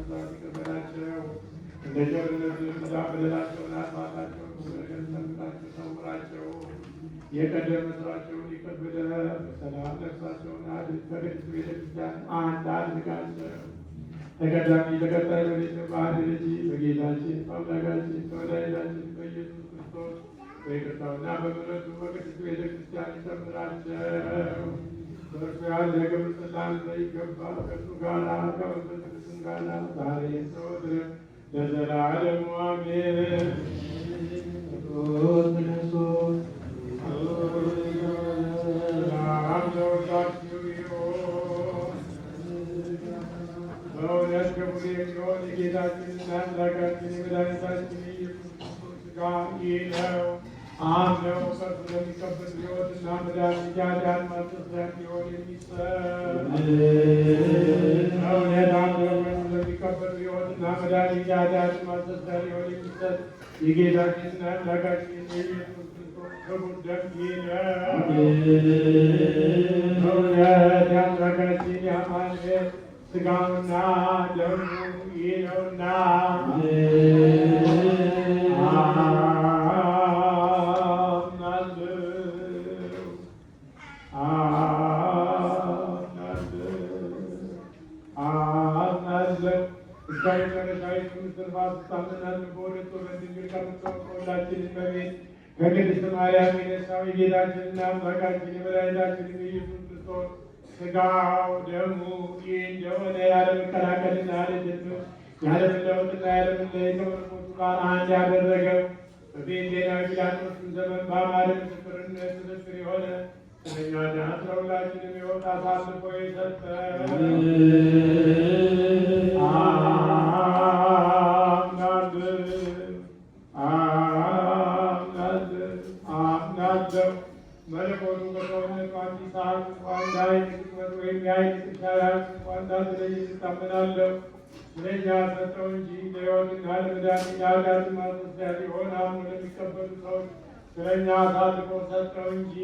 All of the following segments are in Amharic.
ብዛት ይቅር በላቸው። እንደ ቸርነትህ ብዛት በደላቸውን አጥፋላቸው። ሰምታቸው ሰውራቸው። የቀደመ ስራቸውን ይቅር ብለህ በሰላም ነፍሳቸውን አድን። ከቅድስት ቤተክርስቲያን አንድ አድርጋቸው። ተቀዳሚ ተከታይ በሌለው በአንድ ልጅ በጌታችን በአምላካችን በመድኃኒታችን በኢየሱስ ክርስቶስ በይቅርታውና በምሕረቱ በቅድስት ቤተክርስቲያን ይጨምራቸው። በእርሱ ያለ ክብር ስላንተ ይገባል። ከእርሱ ጋር ከመንፈስ ቅዱስም ጋር ዛሬም ዘወትርም ለዘላለሙ አሜን። ሰላም ለሁላችሁ ይሁን። በእውነት ክቡር የሚሆን የጌታችንና የአምላካችን የመድኃኒታችን የኢየሱስ ክርስቶስ ሥጋ ይህ ነው። አምነው ከእርሱ ለሚቀበል ሕይወትና መድኃኒት የኃጢአት ማስተስረያ እንዲሆን የሚሰጥ እውነት አምነው ከእርሱ ለሚቀበል ሕይወትና መድኃኒት የኃጢአት ማስተስረያ እንዲሆን የሚሰጥ የጌታችንና የአምላካችን የኢየሱስ ክርስቶስ ክቡር ደም ይህ ነው። እውነት የአምላካችን የአማኑኤል ሥጋውና ደሙ ይህ ነውና ከቅድስት ማርያም የነሳው የጌታችንና አምላካችን የመድኃኒታችን የኢየሱስ ክርስቶስ ሥጋው ደሙ ይህ እንደሆነ ያለመከላከልና ያለጀት ያለመለወጥና ያለመለየት ከመለኮቱ ጋር አንድ ያደረገው በጴንጤናዊ ጲላጦስም ዘመን በአማረ ምስክርነት ምስክር የሆነ ስለኛና ስለ ሁላችንም ሕይወት አሳልፎ የሰጠ መለኮቱ ከሰውነቱ አንዲት ሰዓት እንኳን እንዳይን ቅጽበት ወይም የዓይን ጥቅሻ ያህል እንኳን እንዳትለይ እታመናለሁ። ስለኛ ሰጠው እንጂ ለሕይወትና ለመድኃኒት የኃጢአት ማስተስረያ ሊሆን አምኖ ለሚቀበሉ ሰዎች ስለኛ አሳልፎ ሰጠው እንጂ።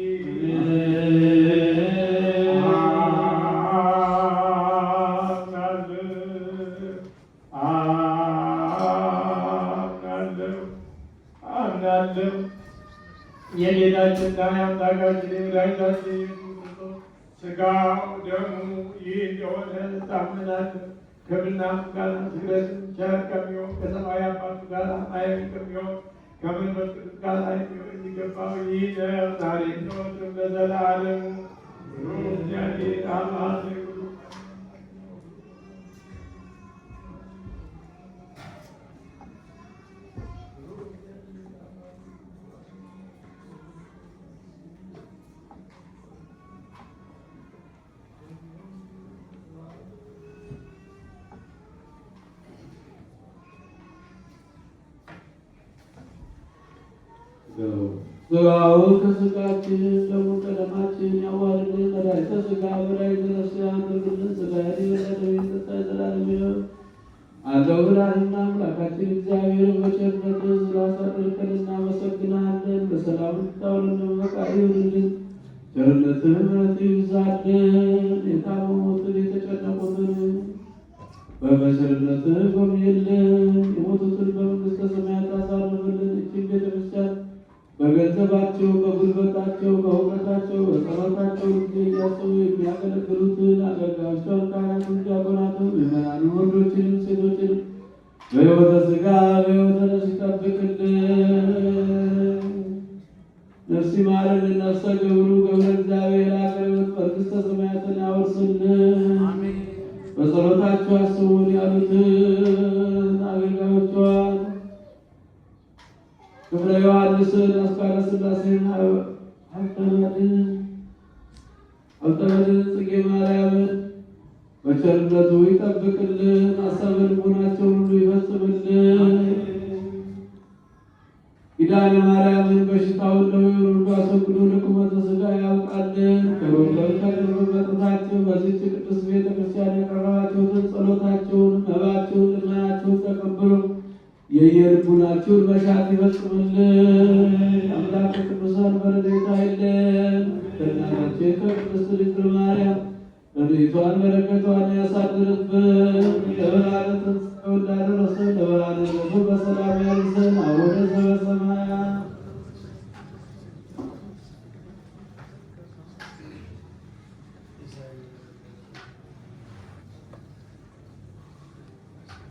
አምናለሁ የጌታችንና የአምላካችን የመድኃኒታችን ኢየሱስ ክርስቶስ ሥጋው ደሙ ይህ እንደሆነ ታምናለህ። ክብርና ምስጋና ስግደትም ቸር ከሚሆን ከሰማይ አባቱ ጋር ኃይል ከሚሆን ከመንፈስ ቅዱስ ጋር የሚገባው ይህ ነው፣ ዛሬም ዘወትርም ለዘላለሙ እግዚአብሔር አምላክ ሥጋው ከሥጋችን ደሙ ከደማችን ያዋህድልን። መድኃኒተ ሥጋ መድኃኒተ ነፍስ ያድርግልን። ሥጋዬን የበላ የጠጣ የዘላለም ሕይወት አለው ብለሃልና አምላካችን እግዚአብሔር በቸርነትህ ስላሳደርከን እናመሰግንሃለን። በሰላም እንድታውለን በፈቃድህ ይሁንልን። ቸርነትህ ምሕረትህ ይብዛልን። የታመሙትን የተጨነቁትን በቸርነትህ ጎብኝልን። የሞቱትን በመንግሥተ ሰማያት አሳርፍልን። ይህችን ቤተክርስቲያን በገንዘባቸው በጉልበታቸው በእውቀታቸው በጸሎታቸው ጊዜ እያሰቡ የሚያገለግሉትን አገልጋዮቿን ካህናቱን፣ ዲያቆናቱን፣ ምዕመናኑን ወንዶችንም ሴቶችንም በሕይወተ ሥጋ በሕይወተ ነፍስ ይጠብቅልን። ነፍስ ይማርልን። ነፍሰ ገብሩ ገብረ እግዚአብሔር አገረ ሕይወት መንግሥተ ሰማያትን ያወርስልን። በጸሎታቸው አስቡን ያሉትን አገልጋዮቿን ክብረ ዮሐንስን፣ አስካለ ሥላሴን፣ ሀብተመድኅን፣ ጽጌ ማርያምን በቸርነቱ ይጠብቅልን። አሳበ ልቡናቸውን ሁሉ ይፈጽምልን። ኪዳነ ማርያምን በሽታውን ደዌውን ሁሉ አስወግዶ ለቁመተ ሥጋ ያብቃልን። ከበረከታቸው በዚህች ቅድስት ቤተ ክርስቲያን ያቀረባችሁትን ጸሎታቸውን፣ መባቸውን፣ ልመናቸውን ተቀብሎ የየልቡናችሁን መሻት ይፈጽምልን። አምላክ ቅዱሳን በረድኤቱ አይለየን። ከእናታችን ከቅድስት ድንግል ማርያም ረድኤቷን በረከቷን ያሳድርብን። መንግሥቱን በሰላም ያድርሰን። አቡነ